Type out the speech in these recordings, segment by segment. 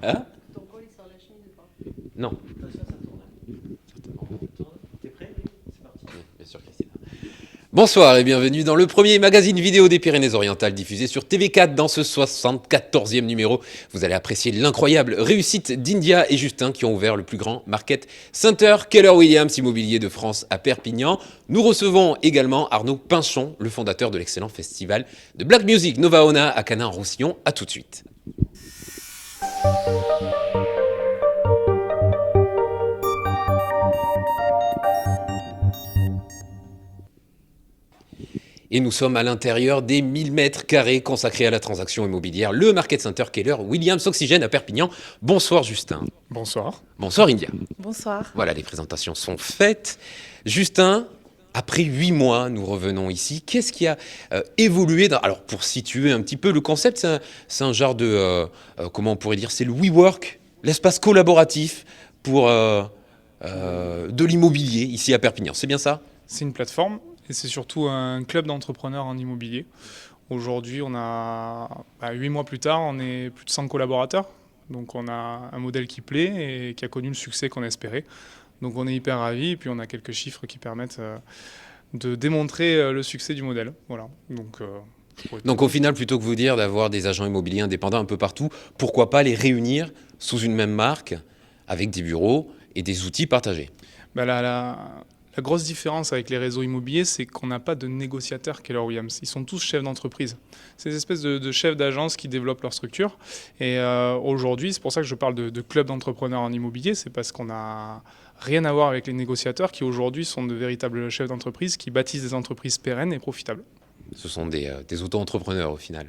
Hein? Ton col, il sort la chemise ou pas? Non. Ça tourne. Certainement. Ça tourne. T'es prêt? C'est parti. Oui, bien sûr, Christina. Bonsoir et bienvenue dans le premier magazine vidéo des Pyrénées-Orientales diffusé sur TV4 dans ce 74e numéro. Vous allez apprécier l'incroyable réussite d'India et Justin qui ont ouvert le plus grand market center Keller Williams Immobilier de France à Perpignan. Nous recevons également Arnaud Pinchon, le fondateur de l'excellent festival de Black Music Novaona à Canin-Roussillon. A tout de suite. Et nous sommes à l'intérieur des 1000 mètres carrés consacrés à la transaction immobilière, le Market Center Keller Williams Oxygène à Perpignan. Bonsoir Justin. Bonsoir. Bonsoir India. Bonsoir. Voilà, les présentations sont faites. Justin, après 8 mois, nous revenons ici. Qu'est-ce qui a évolué Alors, pour situer un petit peu le concept, c'est un genre de... comment on pourrait dire? C'est le WeWork, l'espace collaboratif pour de l'immobilier ici à Perpignan. C'est bien ça? C'est une plateforme et c'est surtout un club d'entrepreneurs en immobilier. Aujourd'hui, on a 8 mois plus tard, on est plus de 100 collaborateurs. Donc on a un modèle qui plaît et qui a connu le succès qu'on espérait. Donc on est hyper ravis et puis on a quelques chiffres qui permettent de démontrer le succès du modèle. Voilà. Donc au final, plutôt que vous dire d'avoir des agents immobiliers indépendants un peu partout, pourquoi pas les réunir sous une même marque avec des bureaux et des outils partagés? La grosse différence avec les réseaux immobiliers, c'est qu'on n'a pas de négociateurs Keller Williams. Ils sont tous chefs d'entreprise. C'est des espèces de chefs d'agence qui développent leur structure. Et aujourd'hui, c'est pour ça que je parle de club d'entrepreneurs en immobilier, c'est parce qu'on n'a rien à voir avec les négociateurs qui aujourd'hui sont de véritables chefs d'entreprise qui bâtissent des entreprises pérennes et profitables. Ce sont des auto-entrepreneurs au final.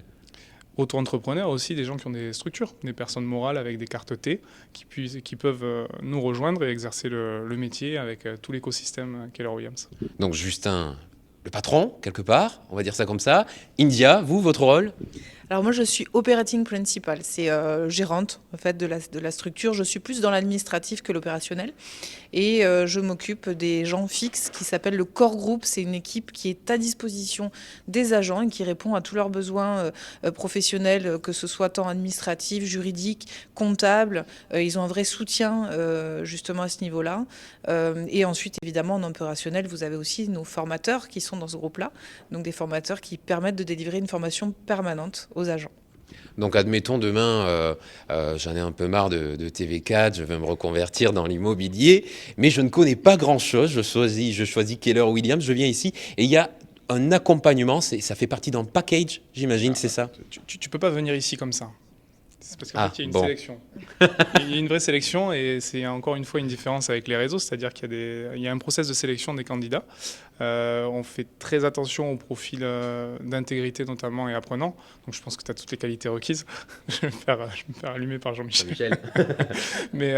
Auto-entrepreneurs aussi, des gens qui ont des structures, des personnes morales avec des cartes T qui peuvent nous rejoindre et exercer le métier avec tout l'écosystème Keller Williams. Donc Justin, le patron, quelque part, on va dire ça comme ça. India, vous, votre rôle? Alors moi, je suis operating principal, c'est gérante en fait de la structure. Je suis plus dans l'administratif que l'opérationnel et je m'occupe des gens fixes qui s'appellent le core group. C'est une équipe qui est à disposition des agents et qui répond à tous leurs besoins professionnels, que ce soit tant administratif, juridique, comptable. Ils ont un vrai soutien justement à ce niveau-là. Et ensuite, évidemment, en opérationnel, vous avez aussi nos formateurs qui sont dans ce groupe-là, donc des formateurs qui permettent de délivrer une formation permanente aux agents. Donc admettons demain, j'en ai un peu marre de TV4, je veux me reconvertir dans l'immobilier, mais je ne connais pas grand-chose, je choisis Keller Williams, je viens ici et il y a un accompagnement, ça fait partie d'un package, j'imagine, c'est ça? Tu peux pas venir ici comme ça. C'est parce qu'en fait, il y a une bon. sélection. Il y a une vraie sélection et c'est encore une fois une différence avec les réseaux, c'est-à-dire qu'il y a un process de sélection des candidats. On fait très attention au profil d'intégrité notamment et apprenant. Donc je pense que tu as toutes les qualités requises. Je vais me faire allumer par Jean-Michel. Mais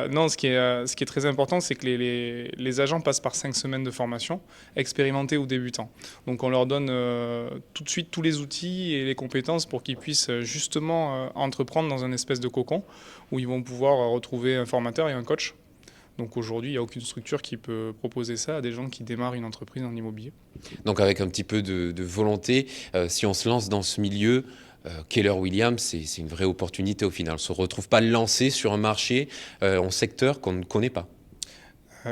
non, ce qui est très important, c'est que les agents passent par 5 semaines de formation, expérimentés ou débutants. Donc on leur donne tout de suite tous les outils et les compétences pour qu'ils puissent justement entreprendre dans un espèce de cocon où ils vont pouvoir retrouver un formateur et un coach. Donc aujourd'hui, il n'y a aucune structure qui peut proposer ça à des gens qui démarrent une entreprise en immobilier. Donc avec un petit peu de volonté, si on se lance dans ce milieu, Keller Williams, c'est une vraie opportunité au final. On ne se retrouve pas lancé sur un marché, en secteur qu'on ne connaît pas.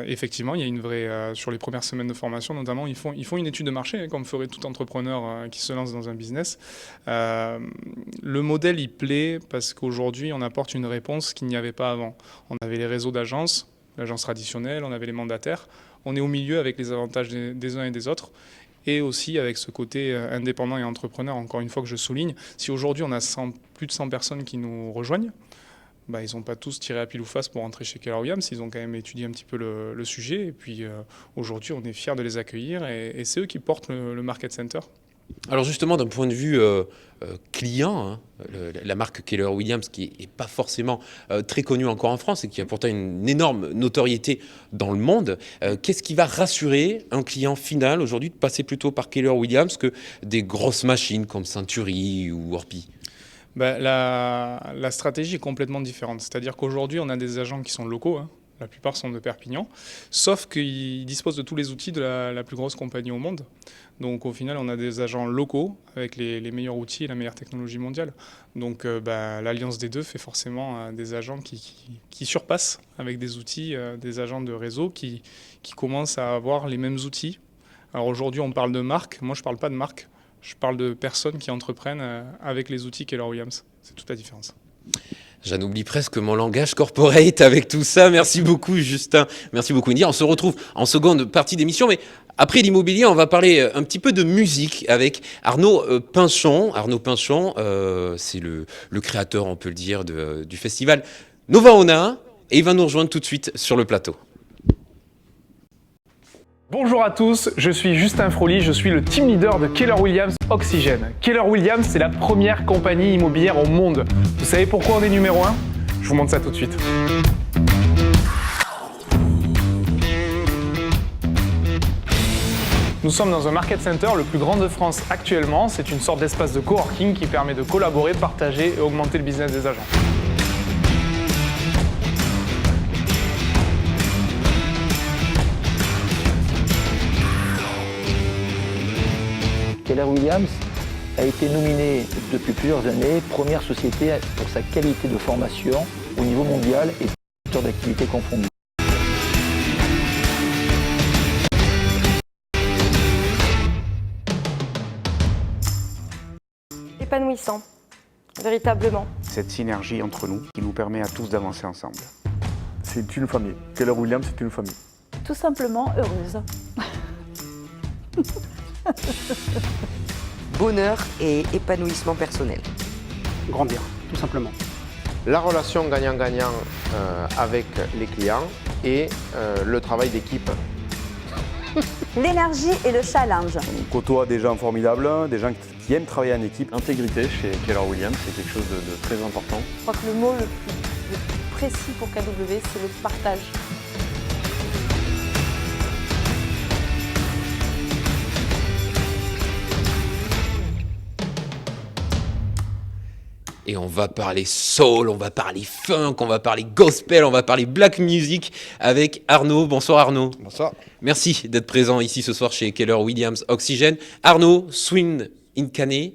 Effectivement, il y a une vraie sur les premières semaines de formation, notamment, ils font une étude de marché, hein, comme ferait tout entrepreneur qui se lance dans un business. Le modèle, il plaît parce qu'aujourd'hui, on apporte une réponse qu'il n'y avait pas avant. On avait les réseaux d'agences, l'agence traditionnelle, on avait les mandataires. On est au milieu avec les avantages des uns et des autres. Et aussi avec ce côté indépendant et entrepreneur, encore une fois que je souligne. Si aujourd'hui on a plus de 100 personnes qui nous rejoignent, ils n'ont pas tous tiré à pile ou face pour rentrer chez Keller Williams. Ils ont quand même étudié un petit peu le sujet. Et puis aujourd'hui, on est fiers de les accueillir. Et c'est eux qui portent le Market Center. Alors justement, d'un point de vue client, hein, la marque Keller Williams, qui n'est pas forcément très connue encore en France et qui a pourtant une énorme notoriété dans le monde, qu'est-ce qui va rassurer un client final aujourd'hui de passer plutôt par Keller Williams que des grosses machines comme Century ou Orpi? La stratégie est complètement différente. C'est-à-dire qu'aujourd'hui, on a des agents qui sont locaux, hein, La plupart sont de Perpignan, sauf qu'ils disposent de tous les outils de la plus grosse compagnie au monde. Donc au final, on a des agents locaux avec les meilleurs outils et la meilleure technologie mondiale. Donc l'alliance des deux fait forcément des agents qui surpassent avec des outils, des agents de réseau qui commencent à avoir les mêmes outils. Alors aujourd'hui, on parle de marque. Moi, je ne parle pas de marque. Je parle de personnes qui entreprennent avec les outils Keller-Williams. C'est toute la différence. J'en oublie presque mon langage corporate avec tout ça. Merci beaucoup, Justin. Merci beaucoup, India. On se retrouve en seconde partie d'émission, mais après l'immobilier, on va parler un petit peu de musique avec Arnaud Pinchon. Arnaud Pinchon, c'est le créateur, on peut le dire, du festival Nova Ona, et il va nous rejoindre tout de suite sur le plateau. Bonjour à tous, je suis Justin Froli, je suis le team leader de Keller-Williams Oxygène. Keller-Williams, c'est la première compagnie immobilière au monde. Vous savez pourquoi on est numéro 1 ? Je vous montre ça tout de suite. Nous sommes dans un market center le plus grand de France actuellement. C'est une sorte d'espace de coworking qui permet de collaborer, partager et augmenter le business des agents. Keller-Williams a été nominé depuis plusieurs années première société pour sa qualité de formation au niveau mondial et secteur d'activité confondus. Épanouissant, véritablement. Cette synergie entre nous qui nous permet à tous d'avancer ensemble. C'est une famille. Keller-Williams, c'est une famille. Tout simplement heureuse. Bonheur et épanouissement personnel. Grandir, tout simplement. La relation gagnant-gagnant avec les clients et le travail d'équipe. L'énergie et le challenge. On côtoie des gens formidables, des gens qui aiment travailler en équipe. L'intégrité chez Keller-Williams, c'est quelque chose de très important. Je crois que le mot le plus précis pour KW, c'est le partage. Et on va parler soul, on va parler funk, on va parler gospel, on va parler black music avec Arnaud. Bonsoir Arnaud. Bonsoir. Merci d'être présent ici ce soir chez Keller-Williams Oxygène. Arnaud, Swing in Cane,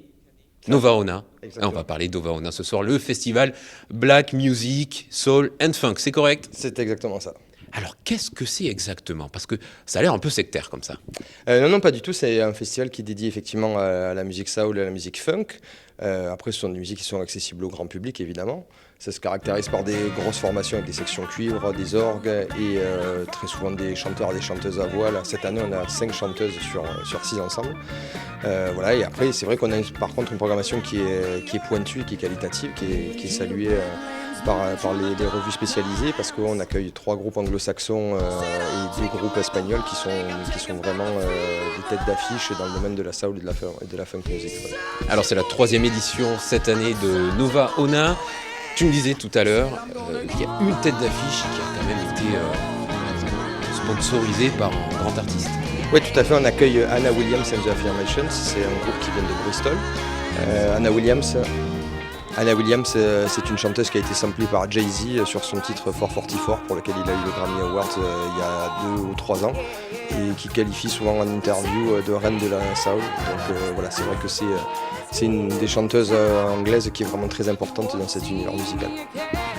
Nova Ona. Et on va parler d'Nova Ona ce soir, le festival black music, soul and funk, c'est correct ? C'est exactement ça. Alors qu'est-ce que c'est exactement ? Parce que ça a l'air un peu sectaire comme ça. Non, pas du tout. C'est un festival qui est dédié effectivement à la musique soul et à la musique funk. Après, ce sont des musiques qui sont accessibles au grand public, évidemment. Ça se caractérise par des grosses formations avec des sections cuivre, des orgues et très souvent des chanteurs et des chanteuses à voix. Là, cette année, on a 5 chanteuses sur 6 ensemble. Voilà, et après, c'est vrai qu'on a par contre une programmation qui est pointue, qui est qualitative, qui est saluée par les revues spécialisées, parce qu'on accueille 3 groupes anglo-saxons et des groupes espagnols qui sont vraiment des têtes d'affiche dans le domaine de la soul et de la funk music. Voilà. Alors c'est la 3e édition cette année de Nova Ona. Tu me disais tout à l'heure qu'il y a une tête d'affiche qui a quand même été sponsorisée par un grand artiste. Oui, tout à fait. On accueille Anna Williams and the Affirmations. C'est un groupe qui vient de Bristol. Anna Williams, c'est une chanteuse qui a été samplée par Jay-Z sur son titre 444 pour lequel il a eu le Grammy Award il y a 2 ou 3 ans et qui qualifie souvent en interview de reine de la soul. Donc voilà, c'est vrai que c'est une des chanteuses anglaises qui est vraiment très importante dans cet univers musical.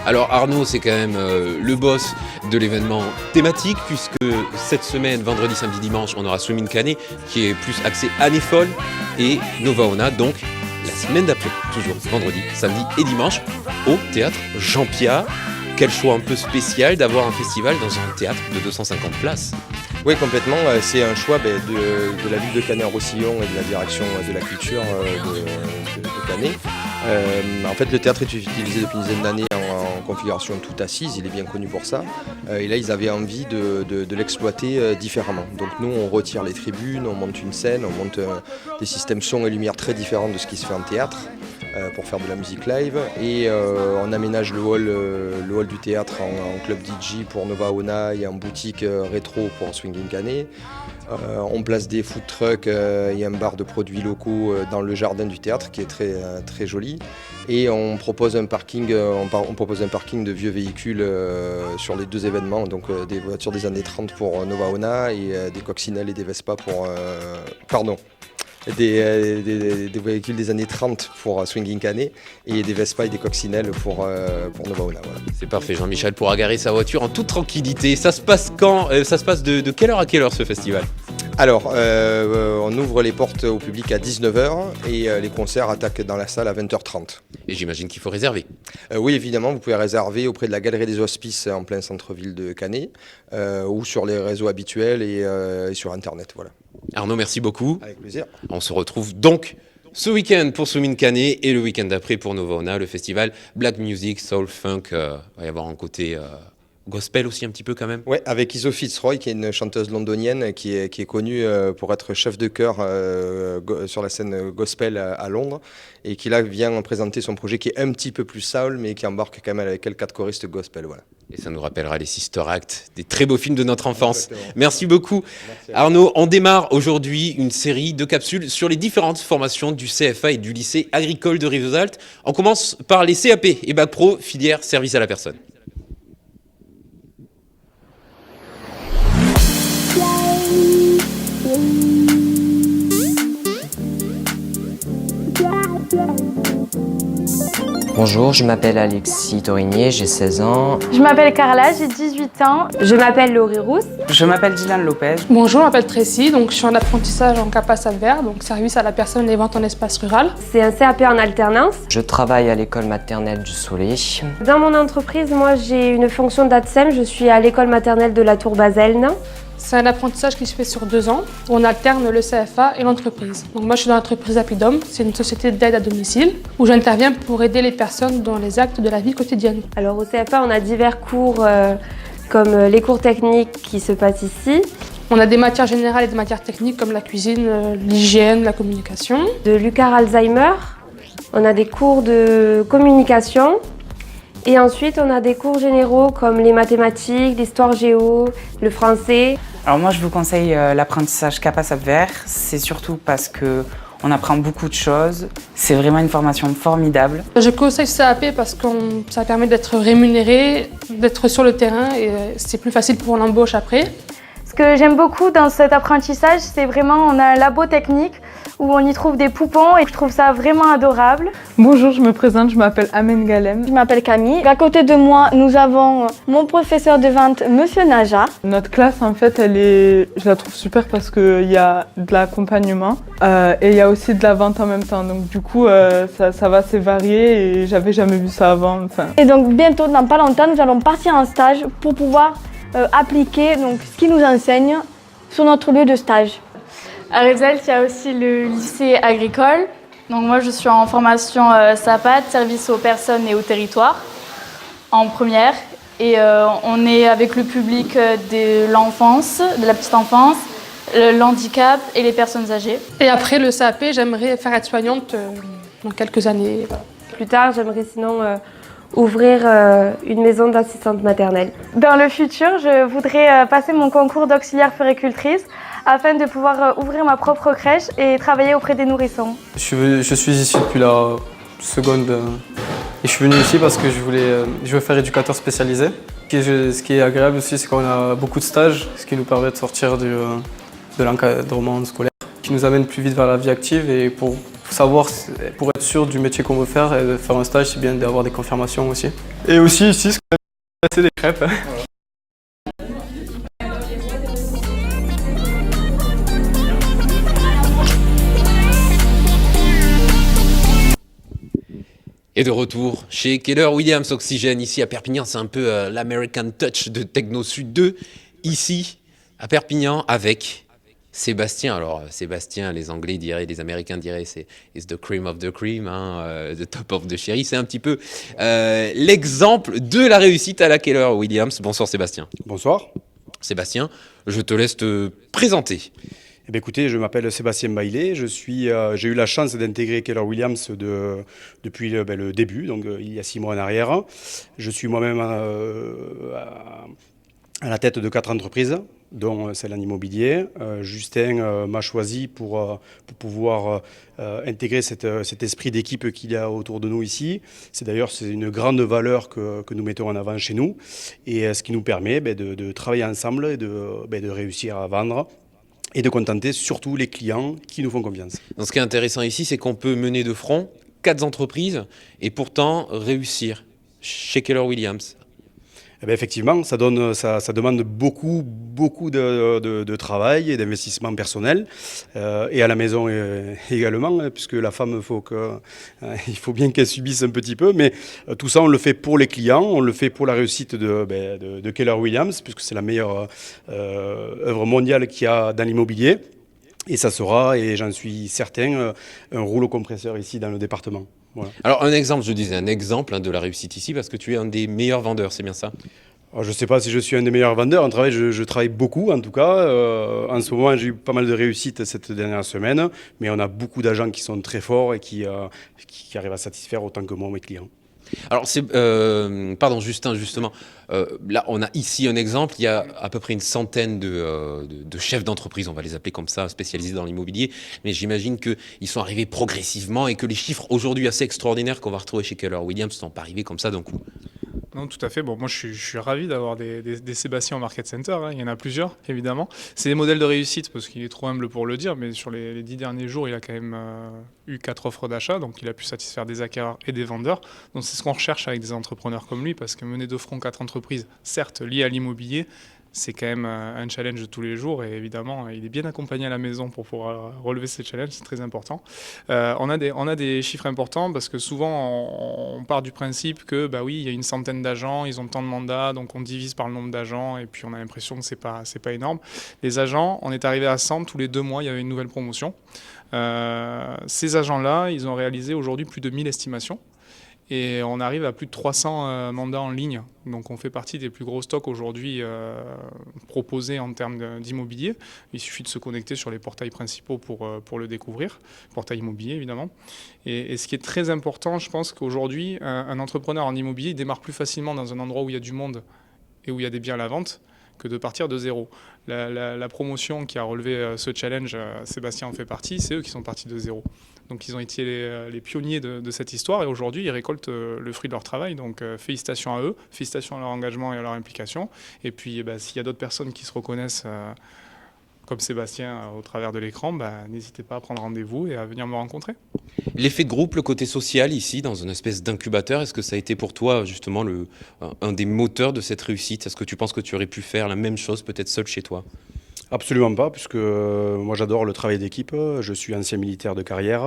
Alors Arnaud, c'est quand même le boss de l'événement thématique, puisque cette semaine, vendredi, samedi, dimanche, on aura Swim in Cane qui est plus axé année folle et Nova Ona, donc la semaine d'après, toujours vendredi, samedi et dimanche, au théâtre Jean-Pierre. Quel choix un peu spécial d'avoir un festival dans un théâtre de 250 places. Oui, complètement. C'est un choix de la ville de Canet-en-Roussillon et de la direction de la culture de Canet. En fait, le théâtre est utilisé depuis une dizaine d'années en configuration toute assise, il est bien connu pour ça. Et là, ils avaient envie de l'exploiter différemment. Donc nous, on retire les tribunes, on monte une scène, on monte des systèmes son et lumière très différents de ce qui se fait en théâtre. pour faire de la musique live. Et on aménage le hall du théâtre en club DJ pour Nova Ona et en boutique rétro pour Swinging Canet. On place des food trucks et un bar de produits locaux dans le jardin du théâtre qui est très, très joli. Et on propose un parking, de vieux véhicules sur les 2 événements, donc des voitures des années 30 pour Nova Ona et des coccinelles et des Vespa pour... Des véhicules des années 30 pour Swinging Canet et des Vespa et des coccinelles pour Nova Ona. Voilà. C'est parfait, Jean-Michel pourra garer sa voiture en toute tranquillité. Ça se passe quand ça se passe de quelle heure à quelle heure ce festival? Alors, on ouvre les portes au public à 19h et les concerts attaquent dans la salle à 20h30. Et j'imagine qu'il faut réserver. Oui, évidemment, vous pouvez réserver auprès de la Galerie des Hospices en plein centre-ville de Canet ou sur les réseaux habituels et sur Internet. Voilà. Arnaud, merci beaucoup. Avec plaisir. On se retrouve donc ce week-end pour Swinging Canet et le week-end d'après pour Nova Ona, le festival Black Music, Soul, Funk. Il va y avoir un côté gospel aussi un petit peu quand même. Ouais, avec Iso Fitzroy, qui est une chanteuse londonienne qui est connue pour être chef de chœur sur la scène gospel à Londres et qui là vient présenter son projet qui est un petit peu plus soul mais qui embarque quand même avec elle 4 choristes gospel. Voilà. Et ça nous rappellera les Sister Act, des très beaux films de notre enfance. Exactement. Merci beaucoup. Merci Arnaud, on démarre aujourd'hui une série de capsules sur les différentes formations du CFA et du lycée agricole de Rivesaltes. On commence par les CAP et Bac Pro, filière service à la personne. Bonjour, je m'appelle Alexis Torigné, j'ai 16 ans. Je m'appelle Carla, j'ai 18 ans. Je m'appelle Laurie Rousse. Je m'appelle Dylan Lopez. Bonjour, je m'appelle Tracy, donc je suis en apprentissage en CAPAS Advers, donc service à la personne et les ventes en espace rural. C'est un CAP en alternance. Je travaille à l'école maternelle du Soleil. Dans mon entreprise, moi j'ai une fonction d'ATSEM, je suis à l'école maternelle de la Tour Baselne. C'est un apprentissage qui se fait sur 2 ans, où on alterne le CFA et l'entreprise. Donc moi je suis dans l'entreprise Apidom, c'est une société d'aide à domicile, où j'interviens pour aider les personnes dans les actes de la vie quotidienne. Alors au CFA, on a divers cours comme les cours techniques qui se passent ici. On a des matières générales et des matières techniques comme la cuisine, l'hygiène, la communication. De Lucar Alzheimer, on a des cours de communication. Et ensuite, on a des cours généraux comme les mathématiques, l'histoire géo, le français. Alors moi, je vous conseille l'apprentissage CAPAS Advers. C'est surtout parce qu'on apprend beaucoup de choses. C'est vraiment une formation formidable. Je conseille ce CAP parce que ça permet d'être rémunéré, d'être sur le terrain et c'est plus facile pour l'embauche après. Ce que j'aime beaucoup dans cet apprentissage, c'est vraiment on a un labo technique où on y trouve des poupons et je trouve ça vraiment adorable. Bonjour, je me présente, je m'appelle Amen Galem. Je m'appelle Camille. À côté de moi, nous avons mon professeur de vente, Monsieur Naja. Notre classe, en fait, je la trouve super parce qu'il y a de l'accompagnement et il y a aussi de la vente en même temps. Donc du coup, ça va assez varié et j'avais jamais vu ça avant. Enfin. Et donc bientôt, dans pas longtemps, nous allons partir en stage pour pouvoir appliquer donc, ce qu'ils nous enseignent sur notre lieu de stage. À Rivesaltes, il y a aussi le lycée agricole. Donc moi, je suis en formation SAPAT, service aux personnes et au territoire, en première. Et on est avec le public de l'enfance, de la petite enfance, le handicap et les personnes âgées. Et après le CAP, j'aimerais faire aide-soignante dans quelques années. Plus tard, j'aimerais sinon ouvrir une maison d'assistante maternelle. Dans le futur, je voudrais passer mon concours d'auxiliaire puéricultrice afin de pouvoir ouvrir ma propre crèche et travailler auprès des nourrissons. Je suis ici depuis la seconde et je suis venu ici parce que je veux faire éducateur spécialisé. Ce qui est agréable aussi, c'est qu'on a beaucoup de stages, ce qui nous permet de sortir de l'encadrement scolaire, qui nous amène plus vite vers la vie active et pour être sûr du métier qu'on veut faire et de faire un stage, c'est bien d'avoir des confirmations aussi. Et aussi ici, c'est des crêpes. Voilà. Et de retour chez Keller Williams Oxygène, ici à Perpignan, c'est un peu l'American Touch de Techno Sud 2, ici à Perpignan avec Sébastien. Alors Sébastien, les Anglais diraient, les Américains diraient, c'est it's the cream of the cream, the top of the cherry. C'est un petit peu l'exemple de la réussite à la Keller Williams. Bonsoir Sébastien. Bonsoir. Sébastien, je te laisse te présenter Eh bien, écoutez, je m'appelle Sébastien Baillet, j'ai eu la chance d'intégrer Keller Williams depuis le début, donc il y a 6 mois en arrière. Je suis moi-même à la tête de 4 entreprises, dont celle en immobilier. Justin m'a choisi pour pouvoir intégrer cet esprit d'équipe qu'il y a autour de nous ici. C'est une grande valeur que nous mettons en avant chez nous, et ce qui nous permet de travailler ensemble et de réussir à vendre et de contenter surtout les clients qui nous font confiance. Donc, ce qui est intéressant ici, c'est qu'on peut mener de front 4 entreprises et pourtant réussir chez Keller Williams. Eh bien, effectivement, ça demande beaucoup de travail et d'investissement personnel, et à la maison également, puisque la femme, il faut bien qu'elle subisse un petit peu, mais tout ça, on le fait pour les clients, on le fait pour la réussite de Keller Williams, puisque c'est la meilleure œuvre mondiale qu'il y a dans l'immobilier, et ça sera, et j'en suis certain, un rouleau compresseur ici dans le département. Voilà. Alors un exemple, je disais un exemple de la réussite ici, parce que tu es un des meilleurs vendeurs, c'est bien ça? Je ne sais pas si je suis un des meilleurs vendeurs. Je travaille beaucoup, en tout cas. En ce moment, j'ai eu pas mal de réussites cette dernière semaine, mais on a beaucoup d'agents qui sont très forts et qui arrivent à satisfaire autant que moi mes clients. Alors, pardon, Justin, justement, là, on a ici un exemple. Il y a à peu près une centaine de chefs d'entreprise, on va les appeler comme ça, spécialisés dans l'immobilier. Mais j'imagine qu'ils sont arrivés progressivement et que les chiffres aujourd'hui assez extraordinaires qu'on va retrouver chez Keller Williams ne sont pas arrivés comme ça d'un coup. Non, tout à fait. Bon, moi, je suis ravi d'avoir des Sébastien au Market Center. Hein. Il y en a plusieurs, évidemment. C'est des modèles de réussite, parce qu'il est trop humble pour le dire, mais sur les 10 derniers jours, il a quand même eu 4 offres d'achat, donc il a pu satisfaire des acquéreurs et des vendeurs. Donc c'est ce qu'on recherche avec des entrepreneurs comme lui, parce que mener de front 4 entreprises, certes liées à l'immobilier, c'est quand même un challenge de tous les jours, et évidemment, il est bien accompagné à la maison pour pouvoir relever ces challenges, c'est très important. On a des chiffres importants, parce que souvent, on part du principe que, bah oui, il y a une centaine d'agents, ils ont tant de mandats, donc on divise par le nombre d'agents, et puis on a l'impression que c'est pas énorme. Les agents, on est arrivé à 100, tous les 2 mois, il y avait une nouvelle promotion. Ces agents-là, ils ont réalisé aujourd'hui plus de 1000 estimations. Et on arrive à plus de 300 mandats en ligne. Donc on fait partie des plus gros stocks aujourd'hui proposés en termes d'immobilier. Il suffit de se connecter sur les portails principaux pour le découvrir, portail immobilier évidemment. Et ce qui est très important, je pense qu'aujourd'hui, un entrepreneur en immobilier démarre plus facilement dans un endroit où il y a du monde et où il y a des biens à la vente que de partir de zéro. La promotion qui a relevé ce challenge, Sébastien en fait partie, c'est eux qui sont partis de zéro. Donc ils ont été les pionniers de cette histoire, et aujourd'hui ils récoltent le fruit de leur travail. Donc félicitations à eux, félicitations à leur engagement et à leur implication. Et puis s'il y a d'autres personnes qui se reconnaissent comme Sébastien au travers de l'écran, n'hésitez pas à prendre rendez-vous et à venir me rencontrer. L'effet de groupe, le côté social ici, dans une espèce d'incubateur, est-ce que ça a été pour toi justement un des moteurs de cette réussite? Est-ce que tu penses que tu aurais pu faire la même chose peut-être seul chez toi? Absolument pas, puisque moi j'adore le travail d'équipe. Je suis ancien militaire de carrière,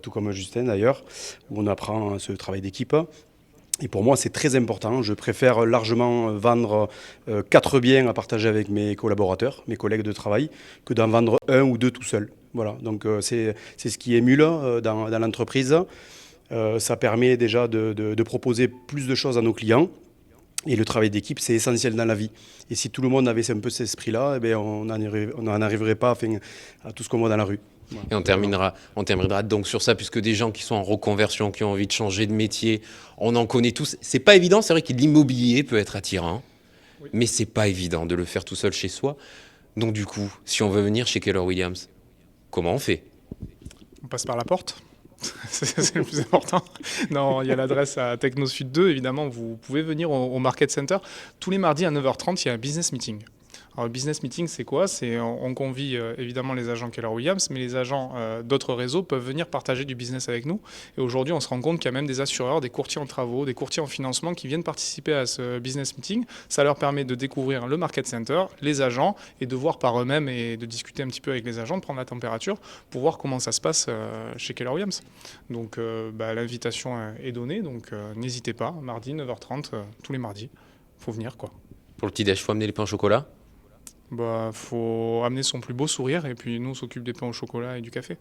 tout comme Justin d'ailleurs, où on apprend ce travail d'équipe. Et pour moi, c'est très important. Je préfère largement vendre 4 biens à partager avec mes collaborateurs, mes collègues de travail, que d'en vendre 1 ou 2 tout seul. Voilà, donc c'est ce qui émule dans l'entreprise. Ça permet déjà de proposer plus de choses à nos clients. Et le travail d'équipe, c'est essentiel dans la vie. Et si tout le monde avait un peu cet esprit-là, on n'en arriverait pas à tout ce qu'on voit dans la rue. Voilà. Et on terminera donc sur ça, puisque des gens qui sont en reconversion, qui ont envie de changer de métier, on en connaît tous. C'est pas évident, c'est vrai que l'immobilier peut être attirant, oui, mais c'est pas évident de le faire tout seul chez soi. Donc du coup, si on veut venir chez Keller Williams, comment on fait? On passe par la porte. C'est le plus important. Non, il y a l'adresse à Technosud 2, évidemment, vous pouvez venir au Market Center. Tous les mardis à 9h30, il y a un business meeting. Alors, le business meeting, c'est quoi? On convie évidemment les agents Keller Williams, mais les agents d'autres réseaux peuvent venir partager du business avec nous. Et aujourd'hui, on se rend compte qu'il y a même des assureurs, des courtiers en travaux, des courtiers en financement qui viennent participer à ce business meeting. Ça leur permet de découvrir le Market Center, les agents, et de voir par eux-mêmes et de discuter un petit peu avec les agents, de prendre la température pour voir comment ça se passe chez Keller Williams. Donc l'invitation est donnée, donc n'hésitez pas, mardi 9h30, tous les mardis, faut venir quoi. Pour le petit-déj, faut amener les pains au chocolat? Faut amener son plus beau sourire, et puis nous on s'occupe des pains au chocolat et du café.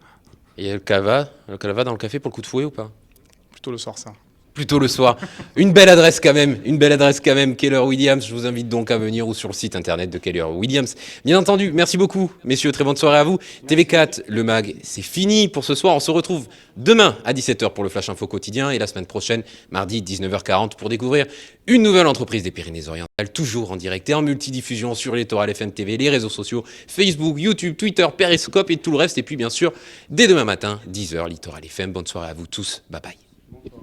Et il y a le calva dans le café pour le coup de fouet ou pas? Plutôt le soir ça. plutôt le soir. Une belle adresse quand même, Keller Williams. Je vous invite donc à venir ou sur le site internet de Keller Williams. Bien entendu, merci beaucoup, messieurs, très bonne soirée à vous. TV4, le mag, c'est fini pour ce soir. On se retrouve demain à 17h pour le Flash Info quotidien et la semaine prochaine, mardi 19h40 pour découvrir une nouvelle entreprise des Pyrénées-Orientales, toujours en direct et en multidiffusion sur Littoral FM TV, les réseaux sociaux, Facebook, YouTube, Twitter, Periscope et tout le reste. Et puis bien sûr, dès demain matin, 10h, Littoral FM. Bonne soirée à vous tous, bye bye.